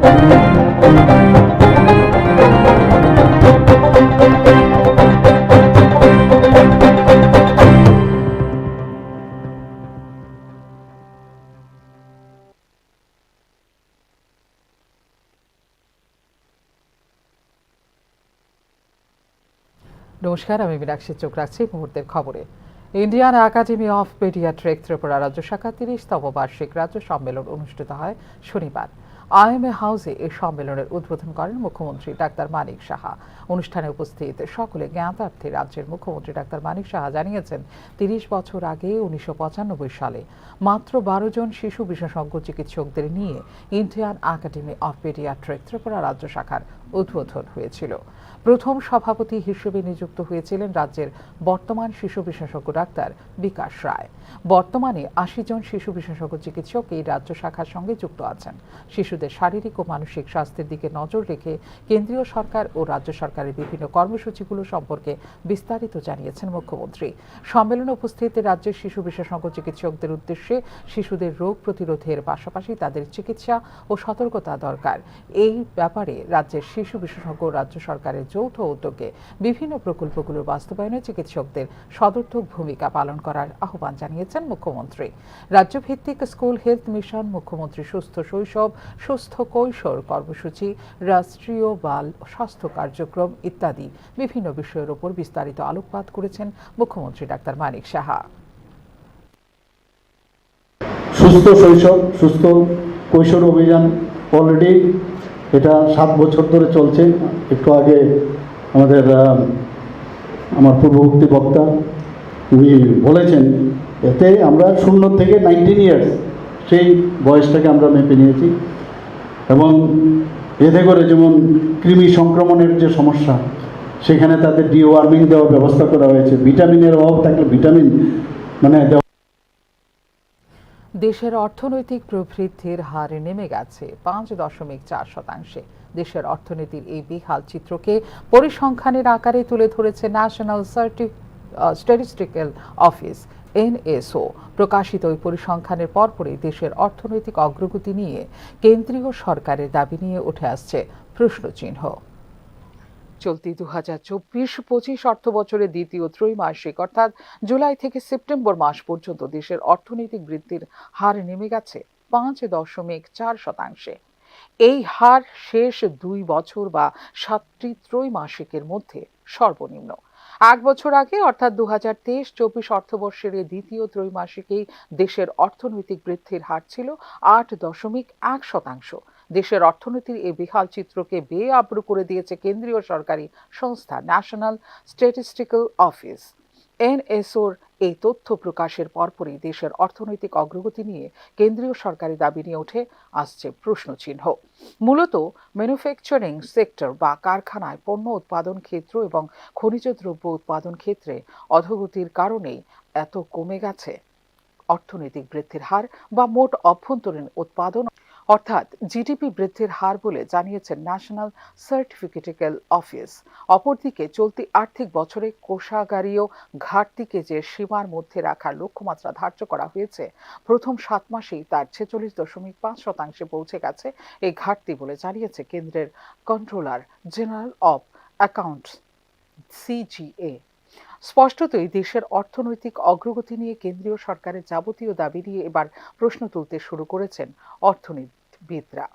নমস্কার, আমি মীনাক্ষী চোখ রাখছি মুহূর্তের খবরে। Indian academy of paediatric Tripura রাজ্য শাখা ৩০তম বার্ষিক রাজ্য সম্মেলন অনুষ্ঠিত হয় শনিবার। IMA হাউসে এই সম্মেলনের উদ্বোধন করেন মুখ্যমন্ত্রী ডাক্তার মানিক সাহা। অনুষ্ঠানে উপস্থিত সকলে জ্ঞাতার্থে রাজ্যের মুখ্যমন্ত্রী ডাক্তার মানিক সাহা জানিয়েছেন, ৩০ বছর আগে ১৯৯৫ সালে মাত্র ১২ জন শিশু বিশেষজ্ঞ চিকিৎসকদের নিয়ে Indian academy of paediatric Tripura রাজ্য শাখার উদ্বোধন হয়েছিল। প্রথম সভাপতি হিসেবে নিযুক্ত হয়েছিলেন রাজ্যের বর্তমান শিশু বিশেষজ্ঞ ডাক্তার বিকাশ রায়। বর্তমানে ৮০ জন শিশু বিশেষজ্ঞ চিকিৎসক এই রাজ্য শাখার সঙ্গে যুক্ত আছেন। শিশুদের শারীরিক ও মানসিক স্বাস্থ্যের দিকে নজর রেখে কেন্দ্রীয় সরকার ও রাজ্য সরকারের বিভিন্ন কর্মসূচিগুলো সম্পর্কে বিস্তারিত জানিয়েছেন মুখ্যমন্ত্রী। সম্মেলনে উপস্থিত রাজ্যের শিশু বিশেষজ্ঞ চিকিৎসকদের উদ্দেশ্যে শিশুদের রোগ প্রতিরোধের পাশাপাশি তাদের চিকিৎসা ও সতর্কতা দরকার, এই ব্যাপারে রাজ্যের শিশু বিশেষজ্ঞ রাজ্য সরকারের যৌথ উদ্যোগে বিভিন্ন প্রকল্পগুলোর বাস্তবায়নে চিকিৎসকদের সদর্থক ভূমিকা পালন করার আহ্বান জানিয়েছেন মুখ্যমন্ত্রী। রাজ্যভিত্তিক স্কুল হেলথ মিশন, মুখ্যমন্ত্রী সুস্থ শৈশব, সুস্থ কৈশোর কর্মসূচি, রাষ্ট্রীয় বাল স্বাস্থ্য কার্যক্রম ইত্যাদি বিভিন্ন বিষয়ের উপর বিস্তারিত আলোকপাত করেছেন মুখ্যমন্ত্রী ডাক্তার মানিক সাহা। সুস্থ শৈশব, সুস্থ কৈশোর অভিযান অলরেডি এটা 7 বছর ধরে চলছে। একটু আগে আমার পূর্ববর্তী বক্তা উনি বলেছেন, এতে আমরা 0 থেকে 19 ইয়ার্স সেই বয়সটাকে আমরা মেপে নিয়েছি এবং এতে করে যেমন কৃমি সংক্রমণের যে সমস্যা সেখানে তাদের ডিওয়ার্মিং দেওয়ার ব্যবস্থা করা হয়েছে। ভিটামিনের অভাব থাকলে ভিটামিন দেশের অর্থনৈতিক প্রবৃদ্ধির হার নেমে গেছে 5.4%। দেশের অর্থনীতির এই বিহাল চিত্রকে পরিসংখ্যানের আকারে তুলে ধরেছে ন্যাশনাল স্ট্যাটিস্টিক্যাল অফিস NSO। প্রকাশিত ওই পরিসংখ্যানের পরপরই দেশের অর্থনৈতিক অগ্রগতি নিয়ে কেন্দ্রীয় সরকারের দাবি নিয়ে উঠে আসছে প্রশ্নচিহ্ন। চলতি 2024-25 অর্থ বছরের দ্বিতীয় ত্রৈমাসিক অর্থাৎ জুলাই থেকে সেপ্টেম্বর মাস পর্যন্ত দেশের অর্থনৈতিক বৃদ্ধির হার নেমে গেছে 5.4%। এই হার শেষ 2 বছর বা 7টি ত্রৈমাসিকের মধ্যে সর্বনিম্ন। 1 বছর আগে অর্থাৎ 2023-24 অর্থবর্ষের দ্বিতীয় ত্রৈমাসিকেই দেশের অর্থনৈতিক বৃদ্ধির হার ছিল 8.1%। দেশের অর্থনীতির এই বিহাল চিত্রকে বেআব্রু করে দিয়েছে কেন্দ্রীয় সরকারি সংস্থা ন্যাশনাল স্ট্যাটিস্টিক্যাল অফিস NSOর এই তথ্য প্রকাশের পরপরই দেশের অর্থনৈতিক অগ্রগতি নিয়ে কেন্দ্রীয় সরকারি দাবি নিয়ে উঠে আসছে প্রশ্নচিহ্ন। মূলত ম্যানুফ্যাকচারিং সেক্টর বা কারখানায় পণ্য উৎপাদন ক্ষেত্র এবং খনিজ দ্রব্য উৎপাদন ক্ষেত্রে অধোগতির কারণেই এত কমে গেছে অর্থনৈতিক বৃদ্ধির হার বা মোট অভ্যন্তরীণ উৎপাদন অর্থাৎ জিডিপি বৃদ্ধির হার বলে জানিয়েছেন ন্যাশনাল সার্টিফিকেটিক্যাল অফিস। অপরদিকে চলতি আর্থিক বছরে কোষাগারীয় ঘাটতিকে যে সীমার মধ্যে রাখার লক্ষ্যমাত্রা ধার্য করা হয়েছে, প্রথম 7 মাসেই তার 46.5% পৌঁছে গেছে এই ঘাটতি বলে জানিয়েছে কেন্দ্রের controller general of accounts CGA। স্পষ্টতই দেশের অর্থনৈতিক অগ্রগতি নিয়ে কেন্দ্রীয় সরকারের যাবতীয় দাবি নিয়ে এবার প্রশ্ন তুলতে শুরু করেছেন অর্থনীতিবিদরা।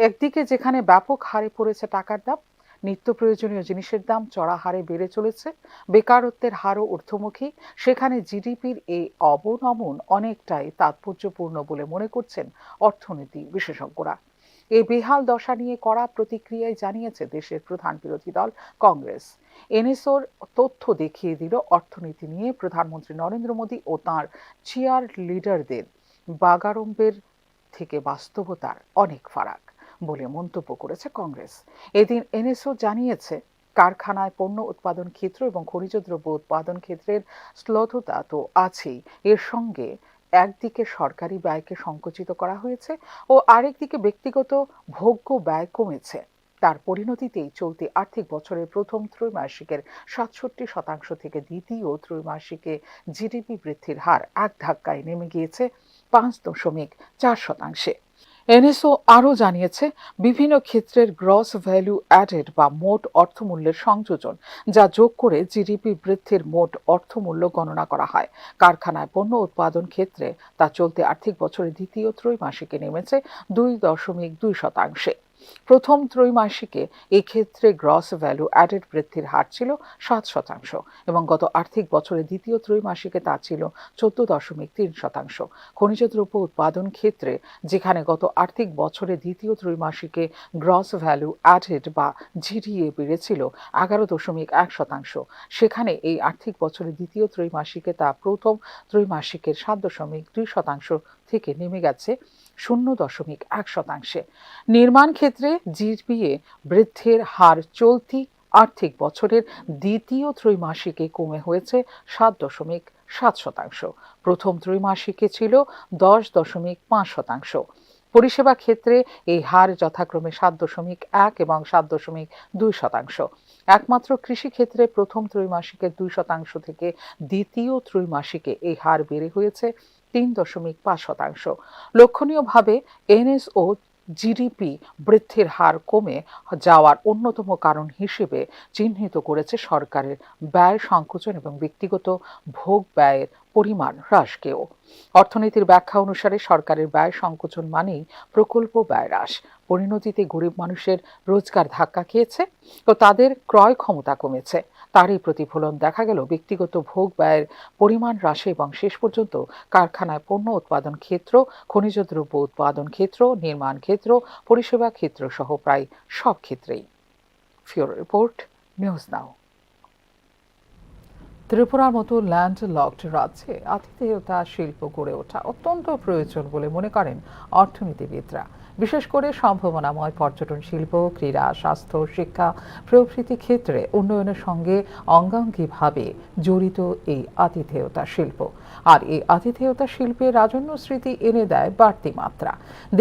একদিকে যেখানে ব্যাপক হারে পড়েছে টাকার দাম, নিত্য প্রয়োজনীয় জিনিসের দাম চড়া হারে বেড়ে চলেছে, বেকারত্বের হারও ঊর্ধ্বমুখী, সেখানে জিডিপির এই অবনমন অনেকটাই তাৎপর্যপূর্ণ বলে মনে করছেন অর্থনীতি বিশেষজ্ঞরা। এই বেহাল দশা নিয়ে কড়া প্রতিক্রিয়ায় জানিয়েছে দেশের প্রধান বিরোধী দল কংগ্রেস। NSOর তথ্য দেখিয়ে দিল অর্থনীতি নিয়ে প্রধানমন্ত্রী নরেন্দ্র মোদী ও তাঁর চিয়ার লিডারদের বাগাড়ম্বের থেকে বাস্তবতার অনেক ফারাক বলে মন্তব্য করেছে কংগ্রেস। এদিন NSO জানিয়েছে, কারখানায় পণ্য উৎপাদন ক্ষেত্র এবং খনিজ দ্রব্য উৎপাদন ক্ষেত্রের শ্লথতা তো আছেই, এর সঙ্গে একদিকে সরকারি ব্যয়কে সংকুচিত করা হয়েছে ও আরেকদিকে ব্যক্তিগত ভোগ্য ব্যয় কমেছে। তার পরিণতিতেই চলতি আর্থিক বছরের প্রথম ত্রৈমাসিকের 67% থেকে দ্বিতীয় ত্রৈমাসিকে জিডিপি বৃদ্ধির হার এক ধাক্কায় নেমে গিয়েছে 5.4%। এনএসও আরও জানিয়েছে, বিভিন্ন ক্ষেত্রের গ্রস ভ্যালু অ্যাডেড বা মোট অর্থমূল্যের সংযোজন যা যোগ করে জিডিপি বৃদ্ধির মোট অর্থমূল্য গণনা করা হয়। কারখানায় পণ্য উৎপাদন ক্ষেত্রে তা চলতি আর্থিক বছরের দ্বিতীয় ত্রৈমাসিকে নেমেছে 2.2%। প্রথম ত্রৈমাসিকে এক্ষেত্রে গ্রস ভ্যালু অ্যাডেড বৃদ্ধির হার ছিল 7% এবং গত আর্থিক বছরের দ্বিতীয় ত্রৈমাসিকে তা ছিল 14.3%। খনিজ দ্রব্য উৎপাদন ক্ষেত্রে, যেখানে গত আর্থিক বছরের দ্বিতীয় ত্রৈমাসিকে গ্রস ভ্যালু অ্যাডেড বা জিডিএ বেড়েছিল 11.1%, সেখানে এই আর্থিক বছরের দ্বিতীয় ত্রৈমাসিকে তা প্রথম ত্রৈমাসিকের 7.2% থেকে নেমে গেছে 0.1%। নির্মাণ ক্ষেত্রে জিডিপি বৃদ্ধির হার চলতি আর্থিক বছরের দ্বিতীয় ত্রৈমাসিকে কমে হয়েছে 7.7%। প্রথম ত্রৈমাসিকে ছিল 10.5%। পরিষেবা ক্ষেত্রে এই হার যথাক্রমে 7.1 এবং 7.2%। একমাত্র কৃষি ক্ষেত্রে প্রথম ত্রৈমাসিকে 2% থেকে দ্বিতীয় ত্রৈমাসিকে এই হার বেড়ে হয়েছে 3.5%। লক্ষণীয়ভাবে এনএসও জিডিপি বৃদ্ধির হার কমে যাওয়ার অন্যতম কারণ হিসেবে চিহ্নিত করেছে সরকারের ব্যয় সংকোচন এবং ব্যক্তিগত ভোগ ব্যয়ের পরিমাণ হ্রাসকেও। অর্থনীতির ব্যাখ্যা অনুসারে সরকারের ব্যয় সংকোচন মানেই প্রকল্প ব্যয় হ্রাস। পরিণতিতে গরিব মানুষের রোজগার ধাক্কা খেয়েছে ও তাদের ক্রয় ক্ষমতা কমেছে। তারই প্রতিফলন দেখা গেল ব্যক্তিগত ভোগ ব্যয়ের পরিমাণ হ্রাসে এবং শেষ পর্যন্ত কারখানায় পণ্য উৎপাদন ক্ষেত্র, খনিজ দ্রব্য উৎপাদন ক্ষেত্র, নির্মাণ ক্ষেত্র, পরিষেবা ক্ষেত্র সহ প্রায় সব ক্ষেত্রেই। ফিওরো রিপোর্ট, নিউজ নাও। ত্রিপুরার মতো ল্যান্ডলকড রাজ্যে আতিথেয়তা শিল্প গড়ে ওঠা অত্যন্ত প্রয়োজন বলে মনে করেন অর্থনীতিবিদরা। বিশেষ করে সম্ভাবনাময় পর্যটন শিল্প, ক্রীড়া, স্বাস্থ্য, শিক্ষা প্রভৃতি ক্ষেত্রে উন্নয়নের সঙ্গে অঙ্গাঙ্গিভাবে জড়িত এই আতিথেয়তা শিল্প। আর এই আতিথেয়তা শিল্পে রাজন্য স্মৃতি এনে দেয় বাড়তি মাত্রা।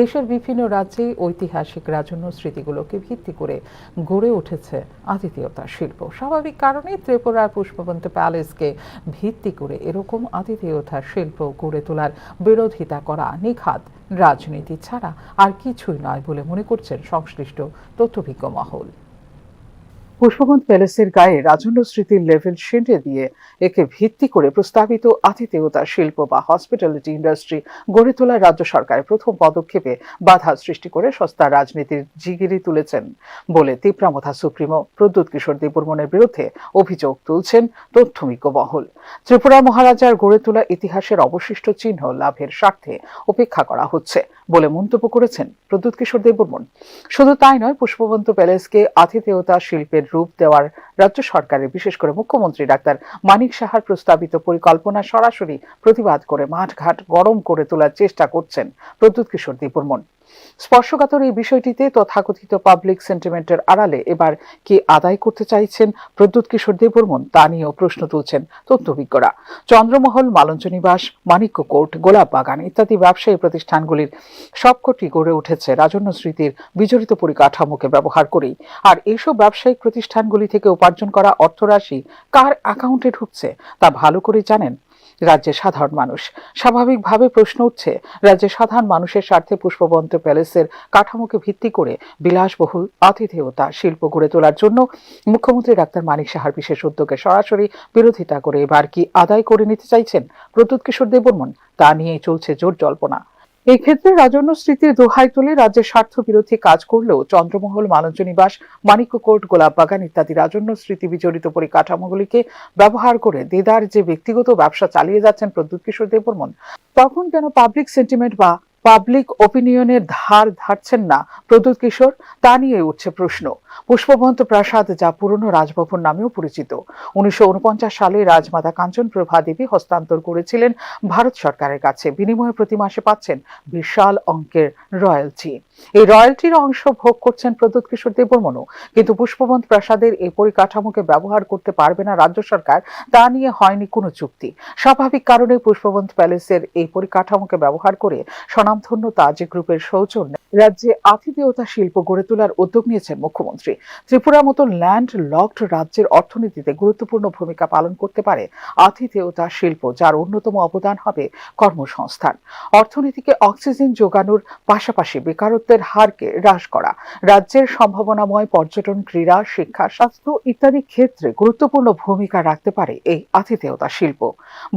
দেশের বিভিন্ন রাজ্যে ঐতিহাসিক রাজন্য স্মৃতিগুলোকে ভিত্তি করে গড়ে উঠেছে আতিথেয়তা শিল্প। স্বাভাবিক কারণে ত্রিপুরার পুষ্পবন্ত প্যালেসকে ভিত্তি করে এরকম আতিথেয়তা শিল্প গড়ে তোলার বিরোধিতা করা নিখাদ রাজনীতি ছাড়া আর কিছুই নয় বলে মনে করছেন সংশ্লিষ্ট তথ্যভিজ্ঞ মহল। পুষ্পবন্ত প্যালেসের গায়ে রাজন্য স্মৃতির লেভেল সেঁটে দিয়ে একে ভিত্তি করে প্রস্তাবিত আতিথেয়তা শিল্প বা হসপিটালিটি ইন্ডাস্ট্রি গড়ে তোলার রাজ্য সরকারের প্রথম পদক্ষেপে বাধা সৃষ্টি করে সস্তা রাজনীতির জিগিরি তুলেছেন বলে তীব্রামথা সুপ্রিমো প্রদ্যুৎ কিশোর দেববর্মনের বিরুদ্ধে অভিযোগ তুলছেন তথ্যভিজ্ঞ মহল। ত্রিপুরা মহারাজার গড়ে তোলা ইতিহাসের অবশিষ্ট চিহ্ন লাভের স্বার্থে উপেক্ষা করা হচ্ছে বলে মন্তব্য করেছেন প্রদ্যুৎ কিশোর দেববর্মন। শুধু তাই নয়, পুষ্পবন্ত প্যালেসকে আতিথেয়তা শিল্পের রূপ দেওয়ার রাজ্য সরকারের, বিশেষ করে মুখ্যমন্ত্রী ডাক্তার মানিক সাহার প্রস্তাবিত পরিকল্পনা সরাসরি প্রতিবাদ করে মাঠঘাট গরম করে তোলার চেষ্টা করছেন প্রদ্যুৎ কিশোর দেববর্মন। স্পর্শকাতর এই বিষয়টিতে তথাকথিত পাবলিক সেন্টিমেন্টের আড়ালে এবার কি আদায় করতে চাইছেন প্রদ্যুৎ কিশোর দেববর্মন তা নিয়েও প্রশ্ন তুলছেন তথ্যভিজ্ঞরা। চন্দ্রমহল, মালঞ্চনিবাস, মানিক্য কোর্ট, গোলাপ বাগান ইত্যাদি ব্যবসায়ী প্রতিষ্ঠানগুলির সবকটি গড়ে উঠেছে রাজন্য স্মৃতির বিজড়িত পরিকাঠামোকে ব্যবহার করেই। আর এইসব ব্যবসায়িক প্রতিষ্ঠানগুলি থেকে উপার্জন করা অর্থরাশি কার অ্যাকাউন্টে ঢুকছে তা ভালো করে জানেন রাজ্যের সাধারণ মানুষ। স্বাভাবিকভাবে প্রশ্ন উঠছে, রাজ্যের সাধারণ মানুষের স্বার্থে পুষ্পবন্ত প্যালেসের কাঠামোকে ভিত্তি করে বিলাসবহুল আতিথেয়তা শিল্প গড়ে তোলার জন্য মুখ্যমন্ত্রী ডাক্তার মানিক সাহার বিশেষ উদ্যোগে সরাসরি বিরোধিতা করে এবার কি আদায় করে নিতে চাইছেন প্রদ্যুৎ কিশোর দেববর্মন তা নিয়েই চলছে জোর জল্পনা। এই ক্ষেত্রে রাজন্য স্মৃতির দোহাই তুলে রাজ্যের স্বার্থ বিরোধী কাজ করলেও চন্দ্রমহল, মালঞ্চনিবাস, মানিক্য কোর্ট, গোলাপ বাগান ইত্যাদি রাজন্য স্মৃতি বিজড়িত পরিকাঠামোগুলিকে ব্যবহার করে দেদার যে ব্যক্তিগত ব্যবসা চালিয়ে যাচ্ছেন প্রদ্যুৎ কিশোর দেববর্মন, তখন কেন পাবলিক সেন্টিমেন্ট বা পাবলিক ওপিনিয়নের ধার ধারছেন না প্রদ্যুৎ কিশোর তা নিয়ে উঠছে প্রশ্ন। পুষ্পবন্ত প্রাসাদ, যা পুরনো রাজভবন নামেও পরিচিত, 1949 সালে রাজমাতা কাঞ্চনপ্রভা দেবী হস্তান্তর করেছিলেন ভারত সরকারের কাছে। বিনিময়ে প্রতি মাসে পাচ্ছেন বিশাল অঙ্কের রয়্যালটি। এই রয়্যালটির অংশ ভোগ করছেন প্রদ্যুৎ কিশোর দেববর্মনও। কিন্তু পুষ্পবন্ত প্রাসাদের এই পরিকাঠামোকে ব্যবহার করতে পারবে না রাজ্য সরকার, তা নিয়ে হয়নি কোনো চুক্তি। স্বাভাবিক কারণে পুষ্পবন্ত প্যালেসের এই পরিকাঠামোকে ব্যবহার করে স্বনামধন্য তাজ গ্রুপের সৌজন্যে রাজ্যে আতিথেয়তা শিল্প গড়ে তোলার উদ্যোগ নিয়েছেন মুখ্যমন্ত্রী। ত্রিপুরার মতো ল্যান্ড লকড রাজ্যের অর্থনীতিতে গুরুত্বপূর্ণ ভূমিকা পালন করতে পারে আতিথেয়তা শিল্প, যার অন্যতম অবদান হবে কর্মসংস্থান। অর্থনীতিকে অক্সিজেন যোগানোর পাশাপাশি বেকারত্বের হারকে হ্রাস করা, রাজ্যের সম্ভাবনাময় পর্যটন, ক্রীড়া, শিক্ষা, স্বাস্থ্য ইত্যাদি ক্ষেত্রে গুরুত্বপূর্ণ ভূমিকা রাখতে পারে এই আতিথেয়তা শিল্প।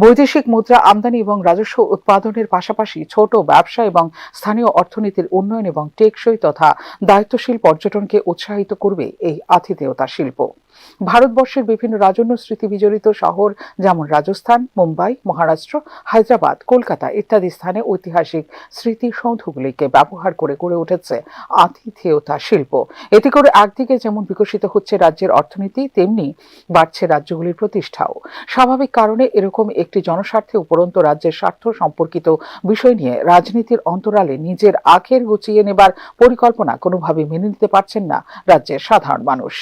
বৈদেশিক মুদ্রা আমদানি এবং রাজস্ব উৎপাদনের পাশাপাশি ছোট ব্যবসা এবং স্থানীয় অর্থনীতির উন্নয়ন এবং টেকসই তথা দায়িত্বশীল পর্যটনকে উৎসাহিত করবে এই আতিথেয়তা শিল্প। ভারতবর্ষের বিভিন্ন রাজন্য স্মৃতি বিজড়িত শহর যেমন রাজস্থান, মুম্বাই, মহারাষ্ট্র, হায়দ্রাবাদ, কলকাতা ইত্যাদি স্থানে ঐতিহাসিক স্মৃতিসৌধগুলিকে ব্যবহার করে গড়ে উঠেছে আতিথেয়তা শিল্প। এতে করে একদিকে যেমন বিকশিত হচ্ছে রাজ্যের অর্থনীতি, তেমনি বাড়ছে রাজ্যগুলির প্রতিষ্ঠাও। স্বাভাবিক কারণে এরকম একটি জনস্বার্থে উপরন্ত রাজ্যের স্বার্থ সম্পর্কিত বিষয় নিয়ে রাজনীতির অন্তরালে নিজের আখের গুছিয়ে নেবার পরিকল্পনা কোনোভাবে মেনে নিতে পারছেন না রাজ্যের সাধারণ মানুষ।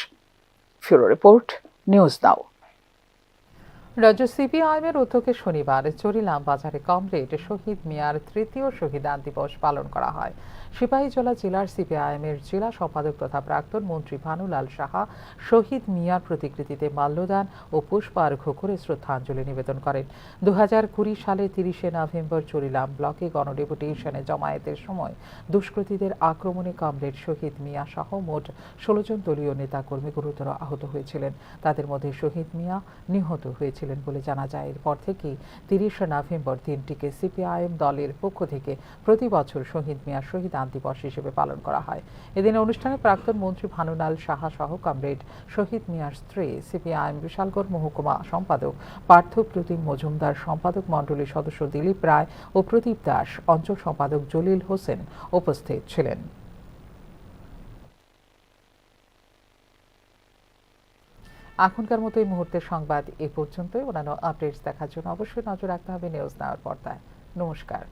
ফিউরো রিপোর্ট, নিউজ নাও। রাজ্য সিপিআইএমের উদ্যোগে শনিবার চরিলাম বাজারে কমরেড শহীদ মিয়ার তৃতীয় শহীদান দিবস পালন করা হয়। সিপাহীজলা জেলার সিপিআইএমের জেলা সম্পাদক তথা প্রাক্তন মন্ত্রী ভানুলাল সাহা শহীদ মিয়ার প্রতিকৃতিতে মাল্যদান ও পুষ্পার্ঘ্য করে শ্রদ্ধাঞ্জলি নিবেদন করেন। 2020 সালে 30শে নভেম্বর চরিলাম ব্লকে গণডেপুটেশনে জমায়েতের সময় দুষ্কৃতীদের আক্রমণে কমরেড শহীদ মিয়া সহ মোট 16 জন দলীয় নেতাকর্মী গুরুতর আহত হয়েছিলেন। তাদের মধ্যে শহীদ মিয়া নিহত হয়েছিলেন বলে জানা যায়। এরপর থেকেই 30শে নভেম্বর দিনটিকে সিপিআইএম দলের পক্ষ থেকে প্রতি বছর শহীদ মিয়ার শহীদান দিবস হিসেবে পালন করা হয়। এদিন অনুষ্ঠানে প্রাক্তন মন্ত্রী ভানুলাল সাহা সহ কমরেড শহীদ মিয়ার স্ত্রী, সিপিআইএম বিশালগড় মহকুমা সম্পাদক পার্থ প্রতিম মজুমদার, সম্পাদক মণ্ডলীর সদস্য দিলীপ রায় ও প্রদীপ দাস, অঞ্চল সম্পাদক জলিল হোসেন উপস্থিত ছিলেন। এখনকার মতো এই মুহূর্তের সংবাদ এ পর্যন্তই। অন্যান্য আপডেটস দেখার জন্য অবশ্যই নজর রাখতে হবে নিউজ নাওর পর্দায়। নমস্কার।